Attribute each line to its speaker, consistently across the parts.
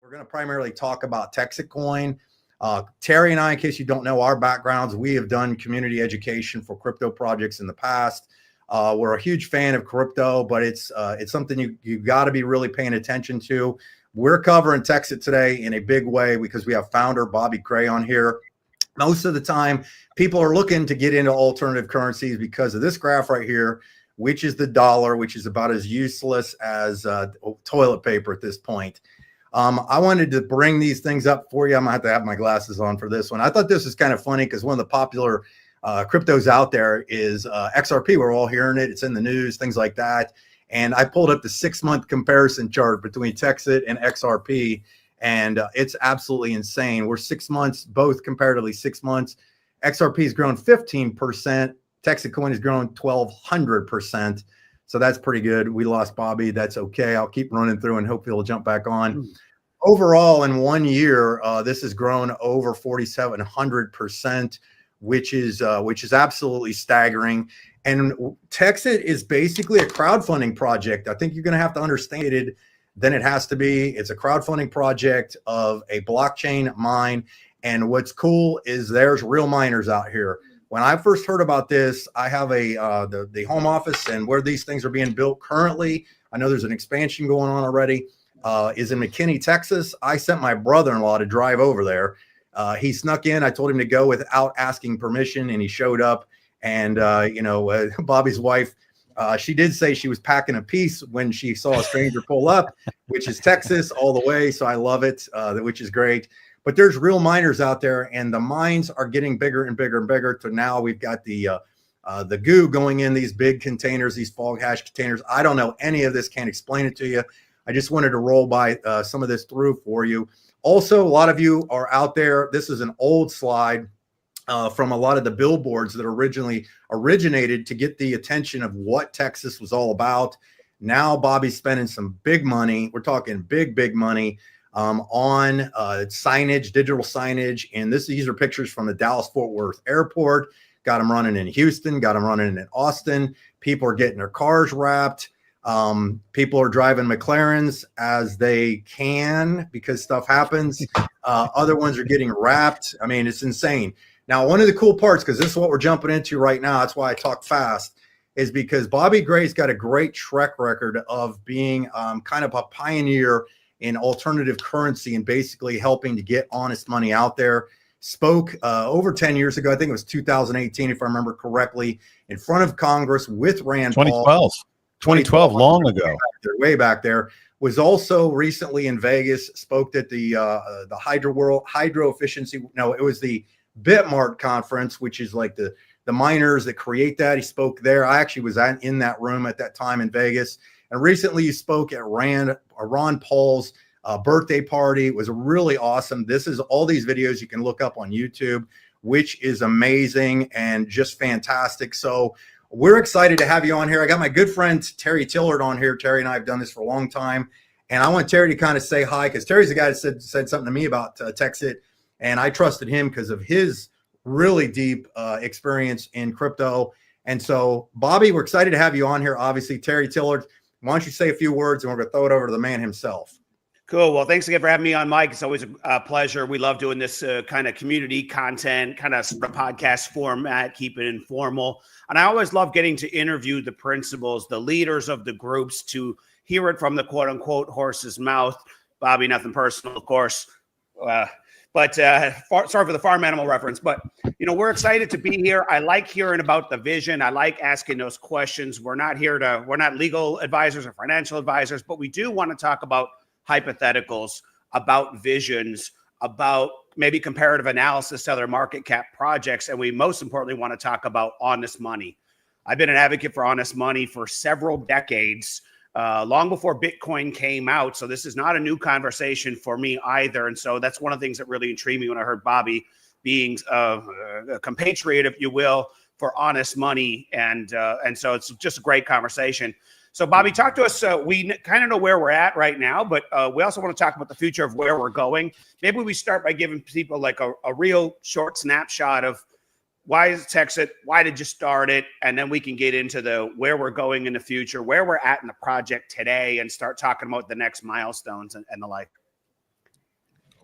Speaker 1: We're going to primarily talk about TexitCoin. Terry and I, in case you don't know our backgrounds, we have done community education for crypto projects in the past. We're a huge fan of crypto, but it's something you've got to be really paying attention to. We're covering Texit today in a big way because we have founder Bobby Gray on here. Most of the time, people are looking to get into alternative currencies because of this graph right here, which is the dollar, which is about as useless as toilet paper at this point. I wanted to bring these things up for you. I'm gonna have to have my glasses on for this one. I thought this was kind of funny because one of the popular cryptos out there is XRP. We're all hearing it. It's in the news, things like that. And I pulled up the 6-month comparison chart between Texit and XRP, and it's absolutely insane. We're 6 months, both comparatively 6 months. XRP has grown 15%. TexitCoin has grown 1,200%. So that's pretty good. We lost Bobby. That's okay. I'll keep running through and hope he'll jump back on. Overall, in 1 year, this has grown over 4,700%, which is absolutely staggering. And Texit is basically a crowdfunding project. I think you're going to have to understand it than it has to be. It's a crowdfunding project of a blockchain mine. And what's cool is there's real miners out here. When I first heard about this, I have the home office, and where these things are being built currently, I know there's an expansion going on already, is in McKinney, Texas. I sent my brother-in-law to drive over there. He snuck in. I told him to go without asking permission, and he showed up. And, Bobby's wife, she did say she was packing a piece when she saw a stranger pull up, which is Texas all the way. So I love it, which is great. But there's real miners out there, and the mines are getting bigger and bigger and bigger. To now we've got the goo going in these big containers, these fog hash containers. I don't know any of this, can't explain it to you. I just wanted to roll by some of this through for you. Also, a lot of you are out there. This is an old slide from a lot of the billboards that originally originated to get the attention of what Texas was all about. Now Bobby's spending some big money. We're talking big money on signage, digital signage. And these are pictures from the Dallas-Fort Worth airport. Got them running in Houston, got them running in Austin. People are getting their cars wrapped. People are driving McLarens as they can because stuff happens. Other ones are getting wrapped. I mean, it's insane. Now, one of the cool parts, because this is what we're jumping into right now, that's why I talk fast, is because Bobby Gray's got a great track record of being kind of a pioneer in alternative currency and basically helping to get honest money out there. Spoke over 10 years ago, I think it was 2018, if I remember correctly, in front of Congress with Rand Paul.
Speaker 2: 2012, long ago.
Speaker 1: Way back there. Was also recently in Vegas, spoke at the hydro efficiency. No, it was the Bitmart conference, which is like the miners that create that. He spoke there. I actually was in that room at that time in Vegas. And recently you spoke at Ron Paul's birthday party. It was really awesome. This is all these videos you can look up on YouTube, which is amazing and just fantastic. So we're excited to have you on here. I got my good friend Terry Tillard on here. Terry and I have done this for a long time. And I want Terry to kind of say hi, because Terry's the guy that said something to me about Texit. And I trusted him because of his really deep experience in crypto. And so, Bobby, we're excited to have you on here. Obviously, Terry Tillard, why don't you say a few words, and we're going to throw it over to the man himself.
Speaker 3: Cool. Well, thanks again for having me on, Mike. It's always a pleasure. We love doing this kind of community content, kind of podcast format, keep it informal. And I always love getting to interview the principals, the leaders of the groups, to hear it from the quote unquote horse's mouth. Bobby, nothing personal, of course. Sorry for the farm animal reference, but we're excited to be here. I like hearing about the vision. I like asking those questions. We're not legal advisors or financial advisors, but we do want to talk about hypotheticals, about visions, about maybe comparative analysis to other market cap projects. And we most importantly want to talk about honest money. I've been an advocate for honest money for several decades, long before Bitcoin came out. So this is not a new conversation for me either. And so that's one of the things that really intrigued me when I heard Bobby being a compatriot, if you will, for honest money. And so it's just a great conversation. So Bobby, talk to us. We kind of know where we're at right now, but we also want to talk about the future of where we're going. Maybe we start by giving people like a real short snapshot of why is Texit? Why did you start it? And then we can get into the where we're going in the future, where we're at in the project today, and start talking about the next milestones and the like.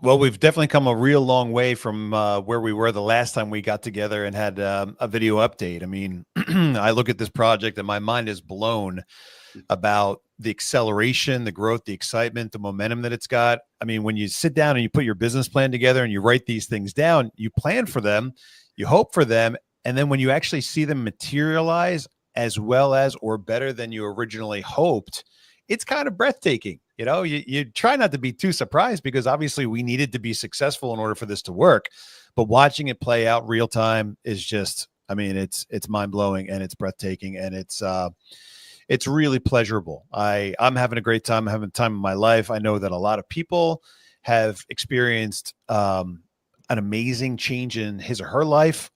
Speaker 2: Well, we've definitely come a real long way from where we were the last time we got together and had a video update. I mean, I look at this project and my mind is blown about the acceleration, the growth, the excitement, the momentum that it's got. I mean, when you sit down and you put your business plan together and you write these things down, you plan for them, you hope for them, and then when you actually see them materialize as well as or better than you originally hoped, it's kind of breathtaking. You know, you try not to be too surprised because obviously we needed to be successful in order for this to work. But watching it play out real time is just, I mean, it's mind blowing and it's breathtaking and it's really pleasurable. I'm having a great time. I'm having the time of my life. I know that a lot of people have experienced an amazing change in his or her life.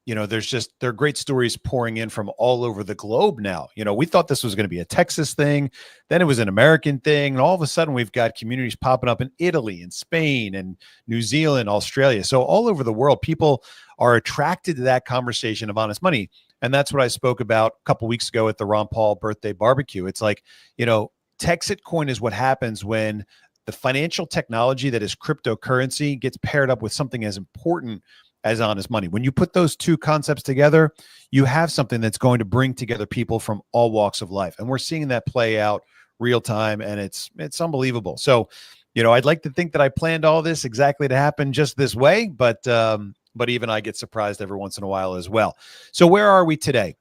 Speaker 2: You know, there are great stories pouring in from all over the globe now. You know, we thought this was going to be a Texas thing, then it was an American thing, and all of a sudden we've got communities popping up in Italy and Spain and New Zealand, Australia. So all over the world, people are attracted to that conversation of honest money. And that's what I spoke about a couple weeks ago at the Ron Paul birthday barbecue. It's like, you know, TexitCoin is what happens when the financial technology that is cryptocurrency gets paired up with something as important as honest money. When you put those two concepts together, you have something that's going to bring together people from all walks of life. And we're seeing that play out real time, and it's unbelievable. So, you know, I'd like to think that I planned all this exactly to happen just this way, but even I get surprised every once in a while as well. So where are we today?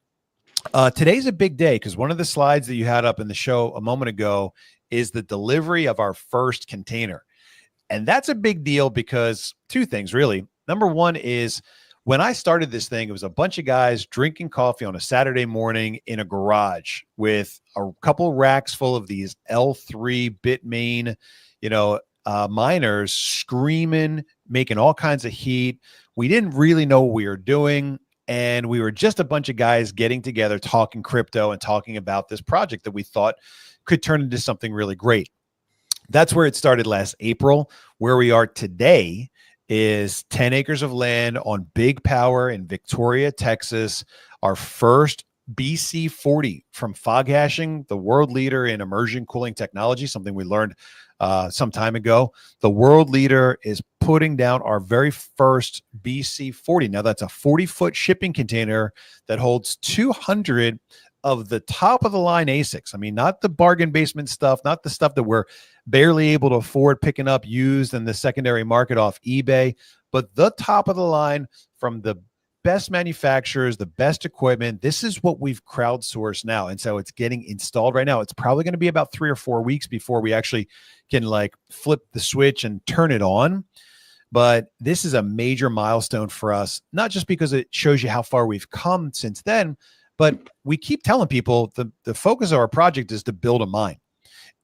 Speaker 2: Today's a big day because one of the slides that you had up in the show a moment ago is the delivery of our first container. And that's a big deal because two things, really. Number one is when I started this thing, it was a bunch of guys drinking coffee on a Saturday morning in a garage with a couple racks full of these L3 Bitmain, you know, miners screaming, making all kinds of heat. We didn't really know what we were doing. And we were just a bunch of guys getting together, talking crypto and talking about this project that we thought could turn into something really great. That's where it started last April. Where we are today is 10 acres of land on Big Power in Victoria, Texas. Our first BC40 from Fog Hashing, the world leader in immersion cooling technology, something we learned some time ago. The world leader is putting down our very first BC40. Now that's a 40-foot shipping container that holds 200 of the top of the line ASICs. I mean, not the bargain basement stuff, not the stuff that we're barely able to afford picking up used in the secondary market off eBay, but the top of the line from the best manufacturers, the best equipment. This is what we've crowdsourced now. And so it's getting installed right now. It's probably going to be about 3 or 4 weeks before we actually can like flip the switch and turn it on. But this is a major milestone for us, not just because it shows you how far we've come since then, but we keep telling people the focus of our project is to build a mine.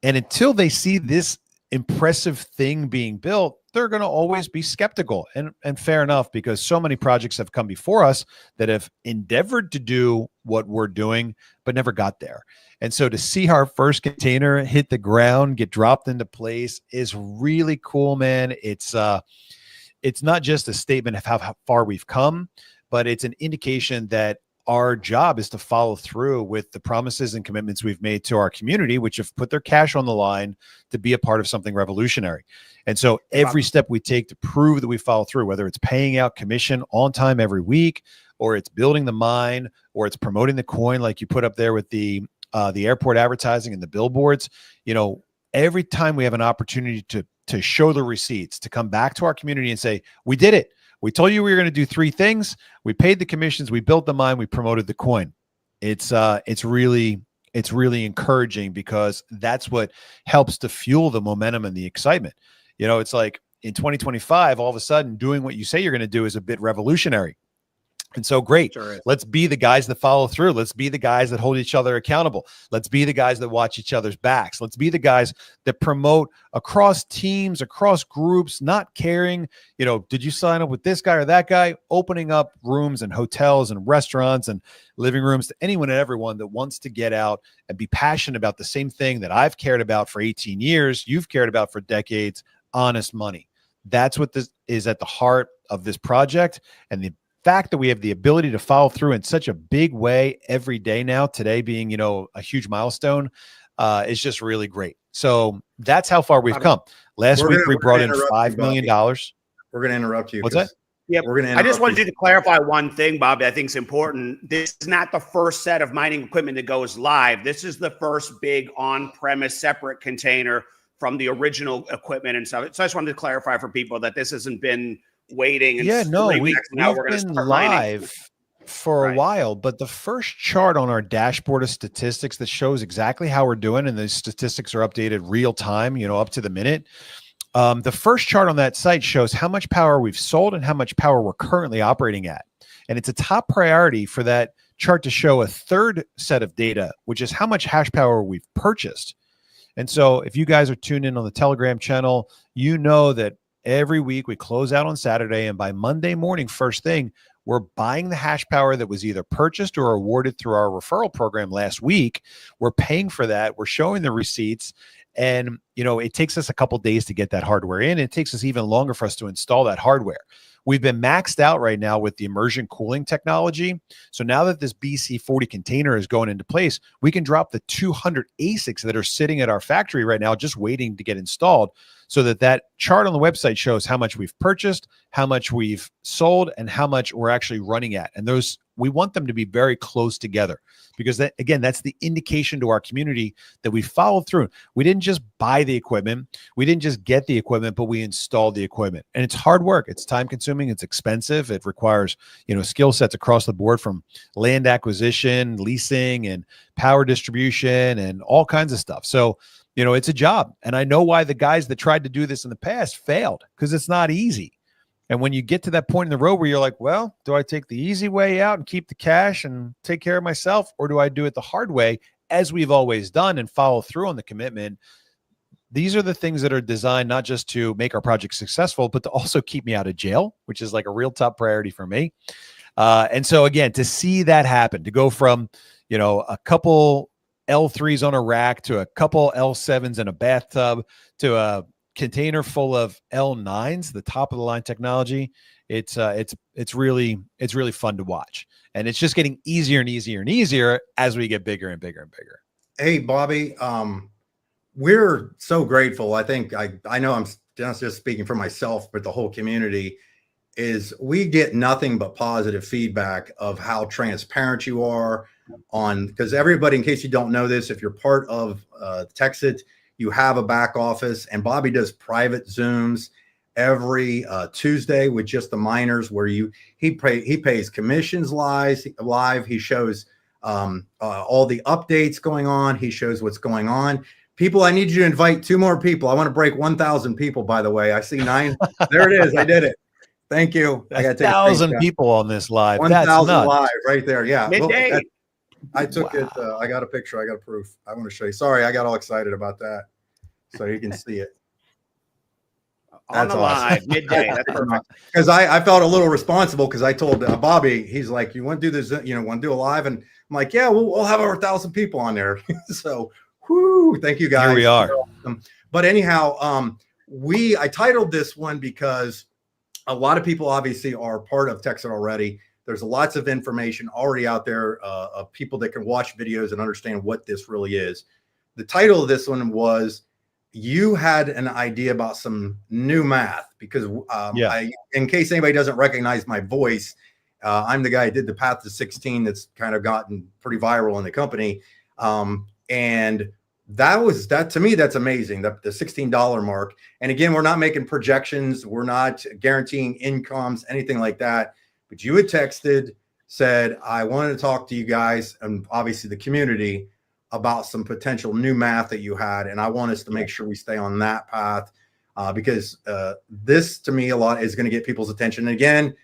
Speaker 2: And until they see this impressive thing being built, they're going to always be skeptical. And fair enough, because so many projects have come before us that have endeavored to do what we're doing, but never got there. And so to see our first container hit the ground, get dropped into place is really cool, man. It's not just a statement of how far we've come, but it's an indication that our job is to follow through with the promises and commitments we've made to our community, which have put their cash on the line to be a part of something revolutionary. And so every step we take to prove that we follow through, whether it's paying out commission on time every week, or it's building the mine, or it's promoting the coin like you put up there with the airport advertising and the billboards, you know, every time we have an opportunity to show the receipts, to come back to our community and say, we did it. We told you we were going to do 3 things. We paid the commissions. We built the mine. We promoted the coin. It's really encouraging because that's what helps to fuel the momentum and the excitement. You know, it's like in 2025, all of a sudden doing what you say you're going to do is a bit revolutionary. And so great. Sure, let's be the guys that follow through. Let's be the guys that hold each other accountable. Let's be the guys that watch each other's backs. Let's be the guys that promote across teams, across groups, not caring, you know, did you sign up with this guy or that guy? Opening up rooms and hotels and restaurants and living rooms to anyone and everyone that wants to get out and be passionate about the same thing that I've cared about for 18 years, you've cared about for decades, honest money. That's what this is at the heart of this project. And the fact that we have the ability to follow through in such a big way every day now, today being, you know, a huge milestone, is just really great. So that's how far we've come. Last week we brought in
Speaker 1: interrupt you,
Speaker 2: $5 million.
Speaker 1: We're going to interrupt you.
Speaker 2: What's that?
Speaker 3: Yeah,
Speaker 1: we're going to.
Speaker 3: I just wanted you to clarify one thing, Bobby. I think is important. This is not the first set of mining equipment that goes live. This is the first big on-premise separate container from the original equipment and stuff. So I just wanted to clarify for people that this hasn't been waiting. And
Speaker 2: we've been live for a while, but the first chart on our dashboard of statistics that shows exactly how we're doing, and the statistics are updated real time, up to the minute. The first chart on that site shows how much power we've sold and how much power we're currently operating at. And it's a top priority for that chart to show a third set of data, which is how much hash power we've purchased. And so if you guys are tuned in on the Telegram channel, you know that every week we close out on Saturday, and by Monday morning, first thing, we're buying the hash power that was either purchased or awarded through our referral program last week. We're paying for that. We're showing the receipts. And, it takes us a couple days to get that hardware in. It takes us even longer for us to install that hardware. We've been maxed out right now with the immersion cooling technology. So now that this BC40 container is going into place, we can drop the 200 ASICs that are sitting at our factory right now, just waiting to get installed, so that chart on the website shows how much we've purchased, how much we've sold, and how much we're actually running at. And those, we want them to be very close together, because that, again, that's the indication to our community that we followed through. We didn't just buy the equipment. We didn't just get the equipment, but we installed the equipment. And it's hard work. It's time consuming. It's expensive. It requires, skill sets across the board, from land acquisition, leasing, and power distribution, and all kinds of stuff. So, it's a job. And I know why the guys that tried to do this in the past failed, because it's not easy. And when you get to that point in the road where you're like, well, do I take the easy way out and keep the cash and take care of myself? Or do I do it the hard way, as we've always done, and follow through on the commitment? These are the things that are designed not just to make our project successful, but to also keep me out of jail, which is like a real top priority for me. And so again, to see that happen, to go from, a couple L3s on a rack to a couple L7s in a bathtub to a container full of L9s, the top of the line technology, it's really fun to watch. And it's just getting easier and easier and easier as we get bigger and bigger and bigger.
Speaker 1: Hey, Bobby, we're so grateful. I think I know I'm just speaking for myself, but the whole community is, we get nothing but positive feedback of how transparent you are on, because everybody, in case you don't know this, if you're part of Texit, you have a back office, and Bobby does private Zooms every Tuesday with just the miners, where he pays commissions live. He shows all the updates going on. He shows what's going on. People, I need you to invite 2 more people. I want to break 1,000 people, by the way. I see 9. There it is. I did it. Thank you. I got
Speaker 2: 1,000 people on this live.
Speaker 1: 1,000 live right there. Yeah.
Speaker 3: Midday.
Speaker 1: Look, I took it. I got a picture. I got a proof. I want to show you. Sorry, I got all excited about that. So you can see it.
Speaker 3: On the live, midday. That's perfect.
Speaker 1: Because I felt a little responsible, because I told Bobby, he's like, you want to do this, want to do a live? And I'm like, yeah, we'll have over 1,000 people on there. So, whoo, thank you guys.
Speaker 2: Here we are.
Speaker 1: But anyhow, I titled this one because a lot of people obviously are part of Texit already. There's lots of information already out there of people that can watch videos and understand what this really is. The title of this one was, you had an idea about some new math, because in case anybody doesn't recognize my voice, I'm the guy who did the Path to 16 that's kind of gotten pretty viral in the company. And that to me, that's amazing. The $16 mark. And again, we're not making projections. We're not guaranteeing incomes, anything like that. But you had texted, said, I wanted to talk to you guys, and obviously the community, about some potential new math that you had. And I want us to make sure we stay on that path, because this, to me, a lot is going to get people's attention. And again,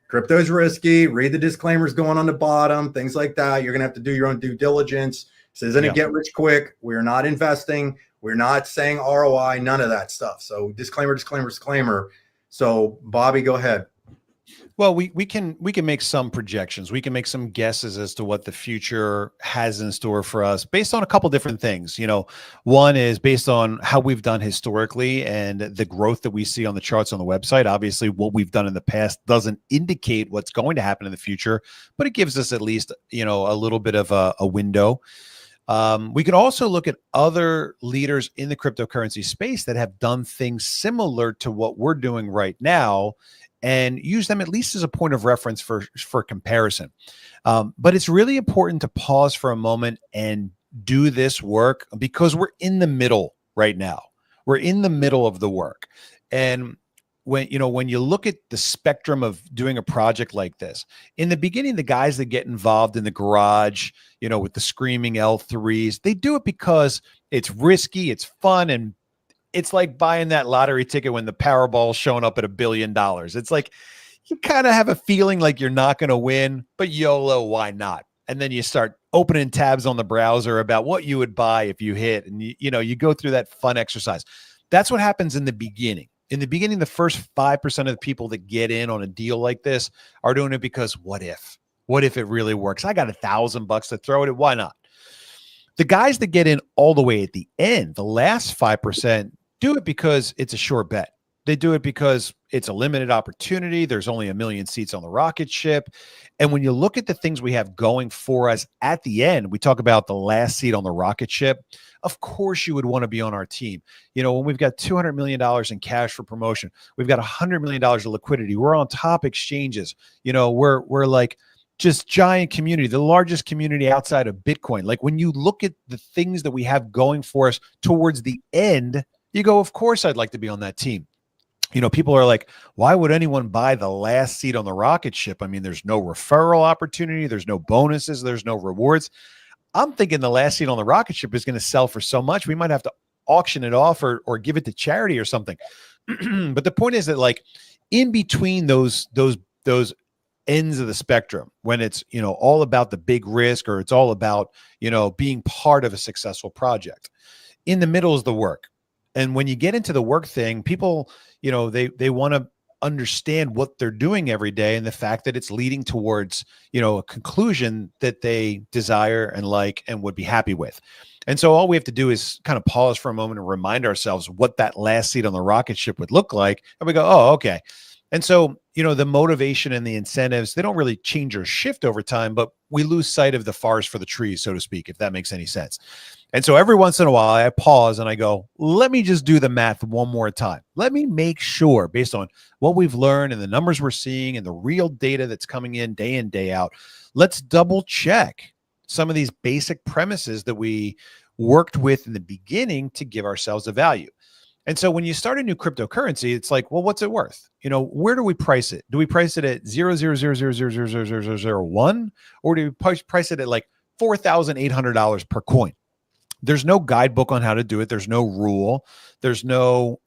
Speaker 1: crypto is risky. Read the disclaimers going on the bottom, things like that. You're going to have to do your own due diligence. This isn't a get rich quick. We're not investing. We're not saying ROI, none of that stuff. So disclaimer, disclaimer, disclaimer. So Bobby, go ahead.
Speaker 2: Well, we can make some projections. We can make some guesses as to what the future has in store for us based on a couple different things. One is based on how we've done historically and the growth that we see on the charts on the website. Obviously, what we've done in the past doesn't indicate what's going to happen in the future, but it gives us at least, a little bit of a window. We can also look at other leaders in the cryptocurrency space that have done things similar to what we're doing right now and use them at least as a point of reference for comparison. But it's really important to pause for a moment and do this work because we're in the middle right now. We're in the middle of the work. And when you look at the spectrum of doing a project like this, in the beginning, the guys that get involved in the garage, with the screaming L3s, they do it because it's risky, it's fun, and it's like buying that lottery ticket when the Powerball's showing up at $1 billion. It's like you kind of have a feeling like you're not going to win, but YOLO, why not? And then you start opening tabs on the browser about what you would buy if you hit, and you go through that fun exercise. That's what happens in the beginning. In the beginning, the first 5% of the people that get in on a deal like this are doing it because what if? What if it really works? I got $1,000 to throw at it. Why not? The guys that get in all the way at the end, the last 5%, do it because it's a sure bet. They do it because it's a limited opportunity. There's only 1 million seats on the rocket ship. And when you look at the things we have going for us at the end, we talk about the last seat on the rocket ship. Of course, you would want to be on our team. When we've got $200 million in cash for promotion, we've got $100 million of liquidity. We're on top exchanges. We're like just giant community, the largest community outside of Bitcoin. Like when you look at the things that we have going for us towards the end, you go, of course, I'd like to be on that team. People are like, why would anyone buy the last seat on the rocket ship? I mean, there's no referral opportunity. There's no bonuses. There's no rewards. I'm thinking the last seat on the rocket ship is going to sell for so much. We might have to auction it off or give it to charity or something. But the point is that like in between those ends of the spectrum, when it's, all about the big risk or it's all about, being part of a successful project, in the middle is the work. And when you get into the work thing, people, they want to understand what they're doing every day and the fact that it's leading towards, a conclusion that they desire and like and would be happy with. And so all we have to do is kind of pause for a moment and remind ourselves what that last seat on the rocket ship would look like. And we go, oh, okay. And so, the motivation and the incentives, they don't really change or shift over time, but we lose sight of the forest for the trees, so to speak, if that makes any sense. And so every once in a while, I pause and I go, let me just do the math one more time. Let me make sure, based on what we've learned and the numbers we're seeing and the real data that's coming in, day out, let's double check some of these basic premises that we worked with in the beginning to give ourselves a value. And so when you start a new cryptocurrency, it's like, well, what's it worth? Where do we price it? Do we price it at 0.000000001, or do we price it at like $4,800 per coin? There's no guidebook on how to do it. There's no rule. There's no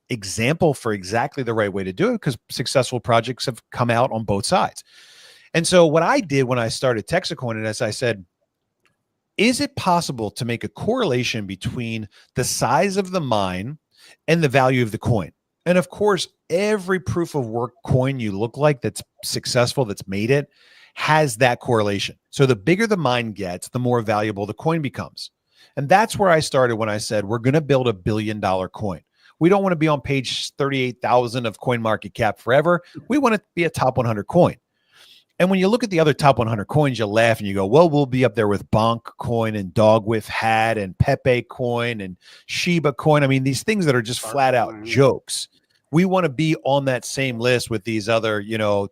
Speaker 2: example for exactly the right way to do it because successful projects have come out on both sides. And so what I did when I started TexitCoin, and as I said, is it possible to make a correlation between the size of the mine and the value of the coin? And of course, every proof of work coin you look like that's successful, that's made it, has that correlation. So the bigger the mine gets, the more valuable the coin becomes. And that's where I started when I said, we're going to build $1 billion coin. We don't want to be on page 38,000 of CoinMarketCap forever. We want to be a top 100 coin. And when you look at the other top 100 coins, you laugh and you go, well, we'll be up there with Bonk coin and Dogwif Hat and Pepe coin and Shiba coin. I mean, these things that are just flat out jokes. We want to be on that same list with these other,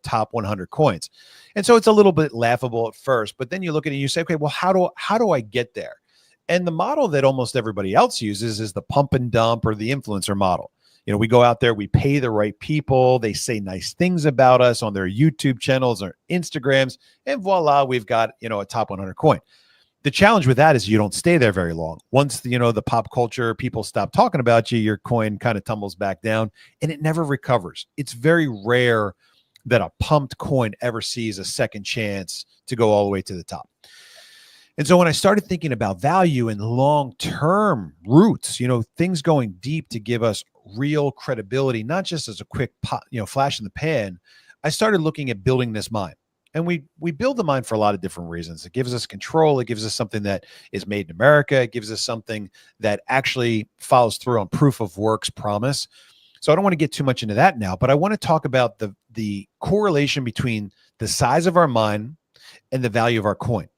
Speaker 2: top 100 coins. And so it's a little bit laughable at first, but then you look at it and you say, okay, well, how do I get there? And the model that almost everybody else uses is the pump and dump or the influencer model. We go out there, we pay the right people, they say nice things about us on their YouTube channels or Instagrams, and voila, we've got, a top 100 coin. The challenge with that is you don't stay there very long. Once, the pop culture, people stop talking about you, your coin kind of tumbles back down and it never recovers. It's very rare that a pumped coin ever sees a second chance to go all the way to the top. And so when I started thinking about value and long-term roots, things going deep to give us real credibility, not just as a quick flash in the pan, I started looking at building this mine. And we build the mine for a lot of different reasons. It gives us control. It gives us something that is made in America. It gives us something that actually follows through on proof of work's promise. So I don't want to get too much into that now, but I want to talk about the correlation between the size of our mine and the value of our coin.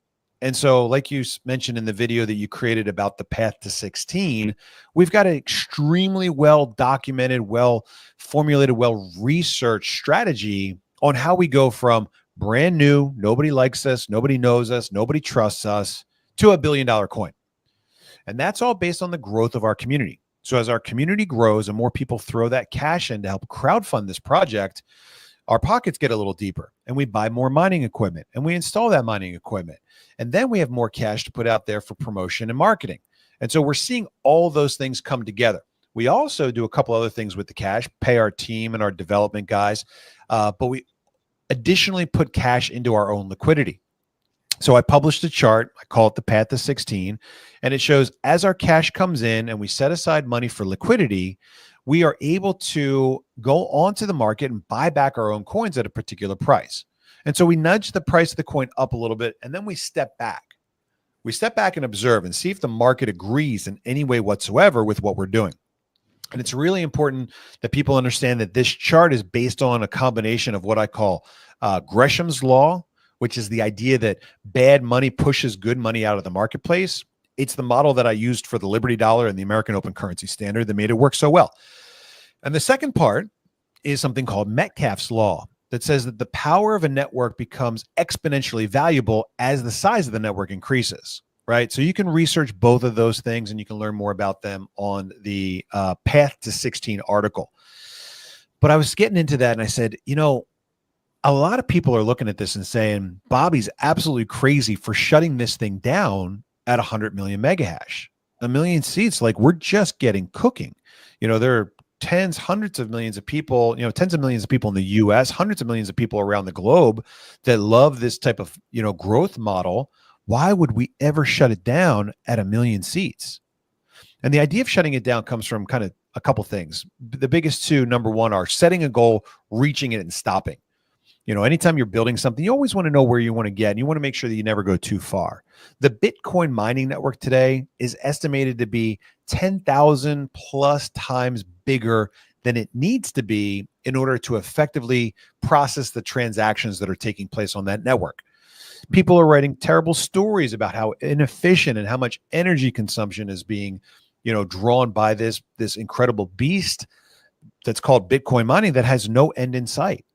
Speaker 2: And so, like you mentioned in the video that you created about the path to 16, we've got an extremely well documented, well formulated, well researched strategy on how we go from brand new, nobody likes us, nobody knows us, nobody trusts us, to $1 billion coin. And that's all based on the growth of our community. So as our community grows and more people throw that cash in to help crowdfund this project, our pockets get a little deeper and we buy more mining equipment and we install that mining equipment. And then we have more cash to put out there for promotion and marketing. And so we're seeing all those things come together. We also do a couple other things with the cash, pay our team and our development guys, but we additionally put cash into our own liquidity. So I published a chart, I call it the path to 16, and it shows as our cash comes in and we set aside money for liquidity, we are able to go onto the market and buy back our own coins at a particular price. And so we nudge the price of the coin up a little bit, and then we step back. We step back and observe and see if the market agrees in any way whatsoever with what we're doing. And it's really important that people understand that this chart is based on a combination of what I call Gresham's law, which is the idea that bad money pushes good money out of the marketplace. It's the model that I used for the Liberty Dollar and the American Open Currency Standard that made it work so well. And the second part is something called Metcalfe's law that says that the power of a network becomes exponentially valuable as the size of the network increases, right? So you can research both of those things and you can learn more about them on the Path to 16 article. But I was getting into that and I said, you know, a lot of people are looking at this and saying, Bobby's absolutely crazy for shutting this thing down at 100 million megahash. A million seats, like we're just getting cooking. You know, there are tens, hundreds of millions of people, you know, tens of millions of people in the US, hundreds of millions of people around the globe that love this type of, you know, growth model. Why would we ever shut it down at 1 million seats? And the idea of shutting it down comes from kind of a couple things. The biggest two, number one, are setting a goal, reaching it, and stopping. You know, anytime you're building something, you always want to know where you want to get, and you want to make sure that you never go too far. The Bitcoin mining network today is estimated to be 10,000 plus times bigger than it needs to be in order to effectively process the transactions that are taking place on that network. People are writing terrible stories about how inefficient and how much energy consumption is being, you know, drawn by this incredible beast that's called Bitcoin mining that has no end in sight.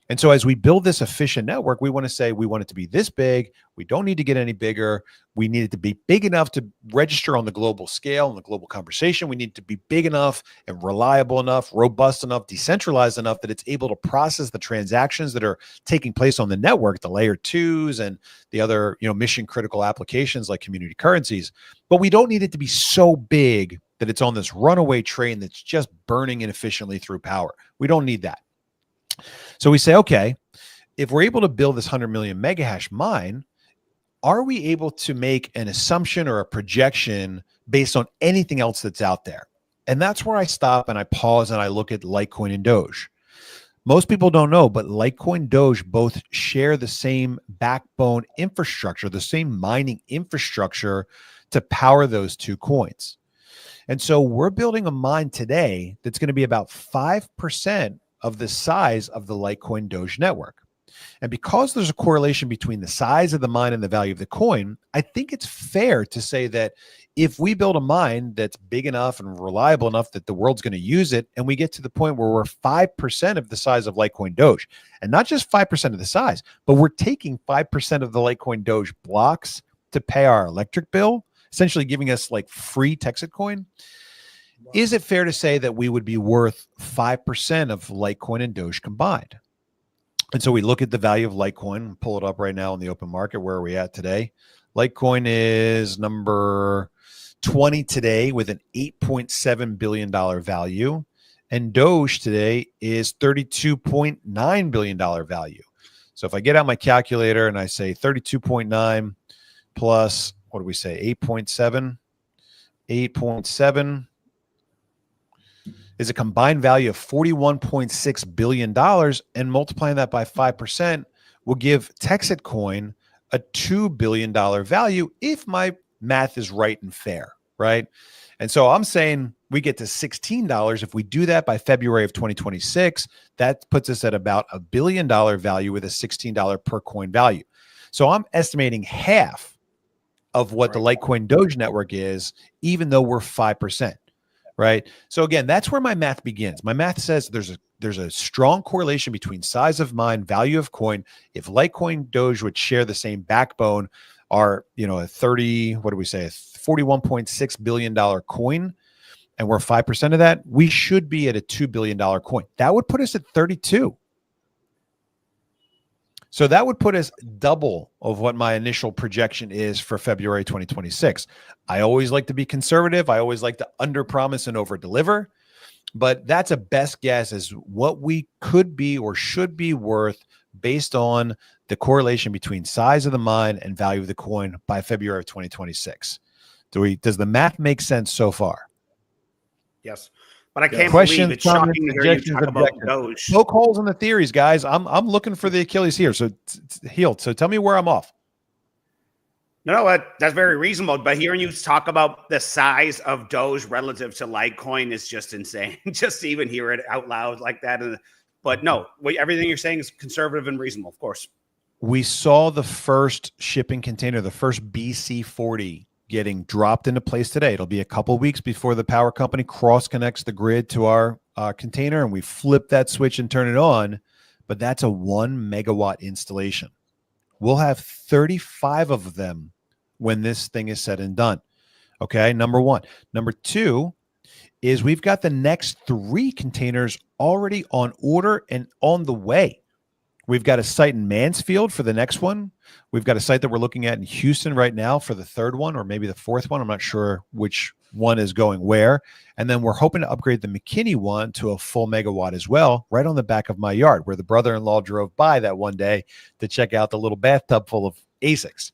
Speaker 2: And so as we build this efficient network, we want to say we want it to be this big. We don't need to get any bigger. We need it to be big enough to register on the global scale and the global conversation. We need it to be big enough and reliable enough, robust enough, decentralized enough that it's able to process the transactions that are taking place on the network, the layer 2s and the other, you know, mission critical applications like community currencies. But we don't need it to be so big that it's on this runaway train that's just burning inefficiently through power. We don't need that. So we say, okay, if we're able to build this 100 million megahash mine, are we able to make an assumption or a projection based on anything else that's out there? And that's where I stop and I pause and I look at Litecoin and Doge. Most people don't know, but Litecoin, Doge both share the same backbone infrastructure, the same mining infrastructure to power those two coins. And so we're building a mine today that's going to be about 5% of the size of the Litecoin Doge network. And because there's a correlation between the size of the mine and the value of the coin, I think it's fair to say that if we build a mine that's big enough and reliable enough that the world's going to use it, and we get to the point where we're 5% of the size of Litecoin Doge, and not just 5% of the size, but we're taking 5% of the Litecoin Doge blocks to pay our electric bill, essentially giving us like free TexitCoin. Is it fair to say that we would be worth 5% of Litecoin and Doge combined? And so we look at the value of Litecoin, pull it up right now in the open market. Where are we at today? Litecoin is number 20 today with an $8.7 billion value. And Doge today is $32.9 billion value. So if I get out my calculator and I say 32.9 plus, what do we say, 8.7? 8.7 is a combined value of $41.6 billion, and multiplying that by 5% will give TexitCoin a $2 billion value if my math is right and fair, right? And so I'm saying we get to $16. If we do that by February of 2026, that puts us at about $1 billion value with a $16 per coin value. So I'm estimating half of what the Litecoin Doge network is, even though we're 5%, right? So again, that's where my math begins. My math says there's a strong correlation between size of mine, value of coin. If Litecoin Doge would share the same backbone, are, a $41.6 billion coin, and we're 5% of that, we should be at a $2 billion coin. That would put us at 32. So that would put us double of what my initial projection is for February 2026. I always like to be conservative. I always like to underpromise and overdeliver, but that's a best guess as what we could be or should be worth based on the correlation between size of the mine and value of the coin by February of 2026. Does the math make sense so far?
Speaker 3: Yes. But I can't
Speaker 2: Questions,
Speaker 3: believe it's shocking
Speaker 2: comments,
Speaker 3: to hear you
Speaker 2: suggestions,
Speaker 3: talk about
Speaker 2: objections.
Speaker 3: Doge.
Speaker 2: Poke holes in the theories, guys. I'm looking for the Achilles here. So healed. So tell me where I'm off.
Speaker 3: No, that's very reasonable. But hearing you talk about the size of Doge relative to Litecoin is just insane. Just to even hear it out loud like that. But no, everything you're saying is conservative and reasonable, of course.
Speaker 2: We saw the first shipping container, the first BC40, getting dropped into place today. It'll be a couple weeks before the power company cross connects the grid to our container, and we flip that switch and turn it on. But that's a 1 megawatt installation. We'll have 35 of them when this thing is said and done. Okay, number one. Number two is we've got the next 3 containers already on order and on the way. We've got a site in Mansfield for the next one. We've got a site that we're looking at in Houston right now for the 3rd one, or maybe the 4th one. I'm not sure which one is going where. And then we're hoping to upgrade the McKinney one to a full megawatt as well, right on the back of my yard, where the brother-in-law drove by that one day to check out the little bathtub full of ASICs.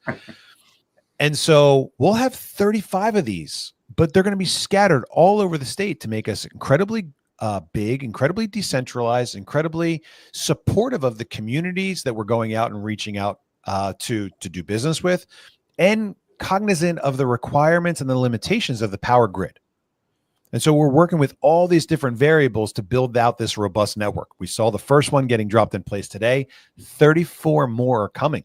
Speaker 2: And so we'll have 35 of these, but they're going to be scattered all over the state to make us incredibly big, incredibly decentralized, incredibly supportive of the communities that we're going out and reaching out to do business with, and cognizant of the requirements and the limitations of the power grid. And so we're working with all these different variables to build out this robust network. We saw the first one getting dropped in place today. 34 more are coming.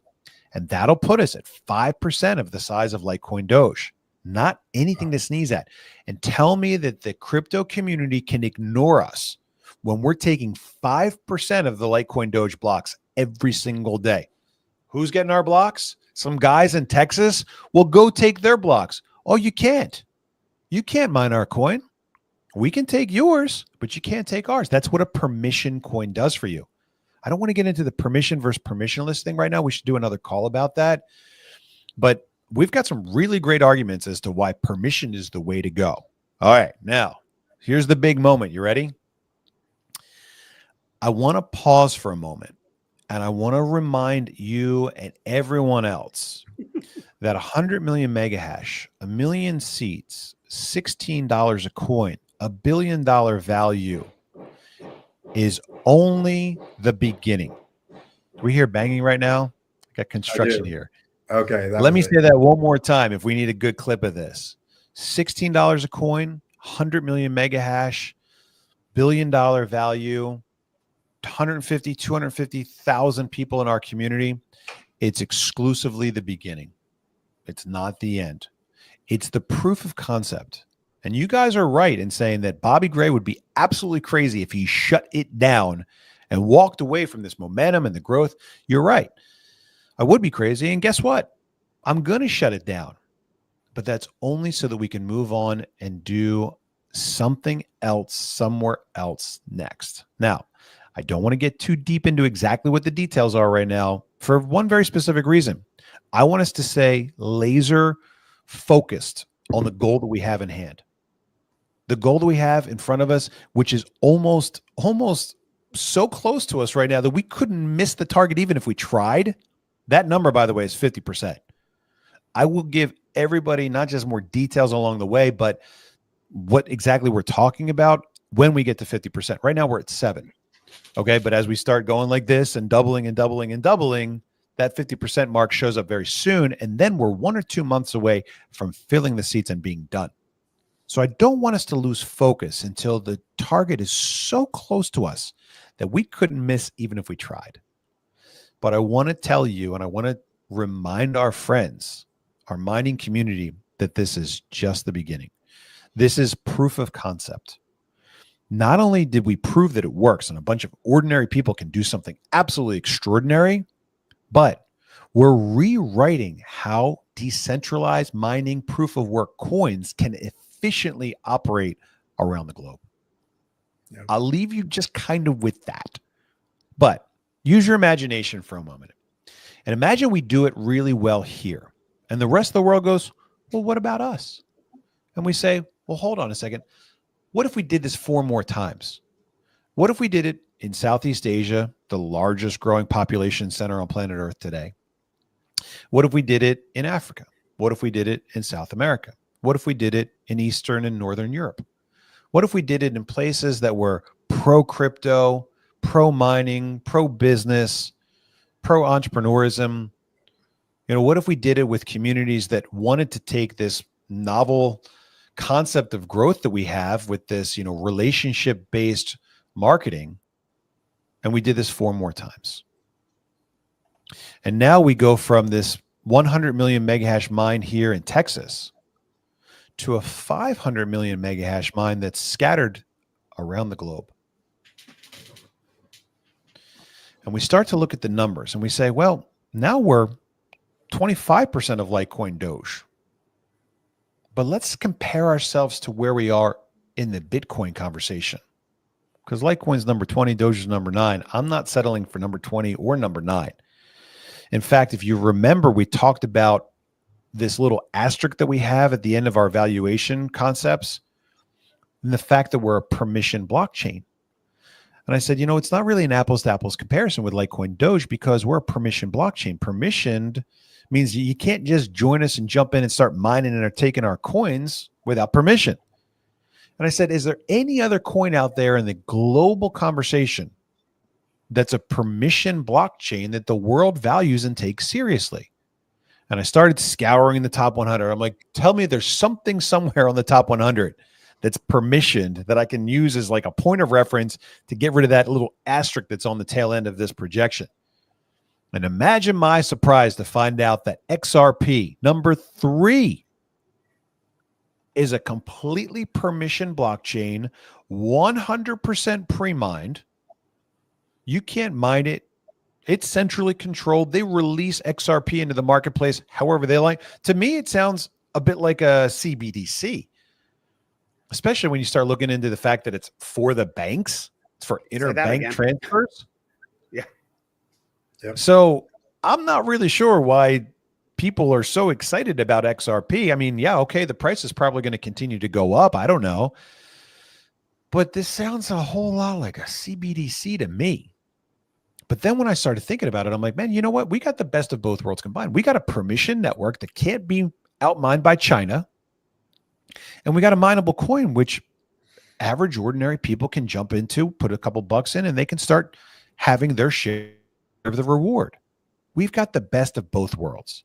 Speaker 2: And that'll put us at 5% of the size of Litecoin Doge. Not anything to sneeze at. And tell me that the crypto community can ignore us when we're taking 5% of the Litecoin Doge blocks every single day. Who's getting our blocks? Some guys in Texas will go take their blocks. Oh, you can't. You can't mine our coin. We can take yours, but you can't take ours. That's what a permission coin does for you. I don't want to get into the permission versus permissionless thing right now. We should do another call about that. But we've got some really great arguments as to why permission is the way to go. All right, now, here's the big moment. You ready? I want to pause for a moment, and I want to remind you and everyone else that 100 million mega hash, 1 million seats, $16 a coin, $1 billion value is only the beginning. Do we hear banging right now? I got construction here.
Speaker 1: Okay.
Speaker 2: Let me say that one more time if we need a good clip of this. $16 a coin, 100 million mega hash, $1 billion value, 150, 250,000 people in our community. It's exclusively the beginning. It's not the end. It's the proof of concept. And you guys are right in saying that Bobby Gray would be absolutely crazy if he shut it down and walked away from this momentum and the growth. You're right. I would be crazy. And guess what? I'm going to shut it down. But that's only so that we can move on and do something else somewhere else next. Now, I don't want to get too deep into exactly what the details are right now for one very specific reason. I want us to stay laser focused on the goal that we have in hand. The goal that we have in front of us, which is almost so close to us right now that we couldn't miss the target even if we tried. That number, by the way, is 50%. I will give everybody not just more details along the way, but what exactly we're talking about when we get to 50%. Right now, we're at 7. Okay, but as we start going like this and doubling and doubling and doubling, that 50% mark shows up very soon. And then we're 1 or 2 months away from filling the seats and being done. So I don't want us to lose focus until the target is so close to us that we couldn't miss even if we tried. But I want to tell you, and I want to remind our friends our mining community that this is just the beginning. This is proof of concept. Not only did we prove that it works and a bunch of ordinary people can do something absolutely extraordinary, but we're rewriting how decentralized mining proof of work coins can efficiently operate around the globe. Yep. I'll leave you just kind of with that. But use your imagination for a moment. And imagine we do it really well here. And the rest of the world goes, well, what about us? And we say, well, hold on a second. What if we did this 4 more times? What if we did it in Southeast Asia, the largest growing population center on planet Earth today? What if we did it in Africa? What if we did it in South America? What if we did it in Eastern and Northern Europe? What if we did it in places that were pro-crypto, pro-mining, pro-business, pro-entrepreneurism? You know, what if we did it with communities that wanted to take this novel concept of growth that we have with this, you know, relationship-based marketing, and we did this 4 more times? And now we go from this 100 million megahash mine here in Texas to a 500 million megahash mine that's scattered around the globe. And we start to look at the numbers and we say, well, now we're 25% of Litecoin Doge. But let's compare ourselves to where we are in the Bitcoin conversation. Because Litecoin's number 20, Doge is number 9. I'm not settling for number 20 or number 9. In fact, if you remember, we talked about this little asterisk that we have at the end of our valuation concepts and the fact that we're a permission blockchain. And I said, you know, it's not really an apples to apples comparison with Litecoin Doge because we're a permission blockchain. Permissioned means you can't just join us and jump in and start mining and are taking our coins without permission. And I said, is there any other coin out there in the global conversation that's a permission blockchain that the world values and takes seriously? And I started scouring the top 100. I'm like, tell me there's something somewhere on the top 100 that's permissioned that I can use as like a point of reference to get rid of that little asterisk that's on the tail end of this projection. And imagine my surprise to find out that XRP, number 3, is a completely permission blockchain, 100% pre-mined. You can't mine it. It's centrally controlled. They release XRP into the marketplace however they like. To me, it sounds a bit like a CBDC, especially when you start looking into the fact that it's for the banks. It's for interbank transfers.
Speaker 3: Yeah.
Speaker 1: Yep.
Speaker 2: So I'm not really sure why people are so excited about XRP. I mean, yeah, okay, the price is probably going to continue to go up. I don't know. But this sounds a whole lot like a CBDC to me. But then when I started thinking about it, I'm like, man, you know what? We got the best of both worlds combined. We got a permission network that can't be outmined by China. And we got a mineable coin, which average ordinary people can jump into, put a couple bucks in, and they can start having their share of the reward. We've got the best of both worlds.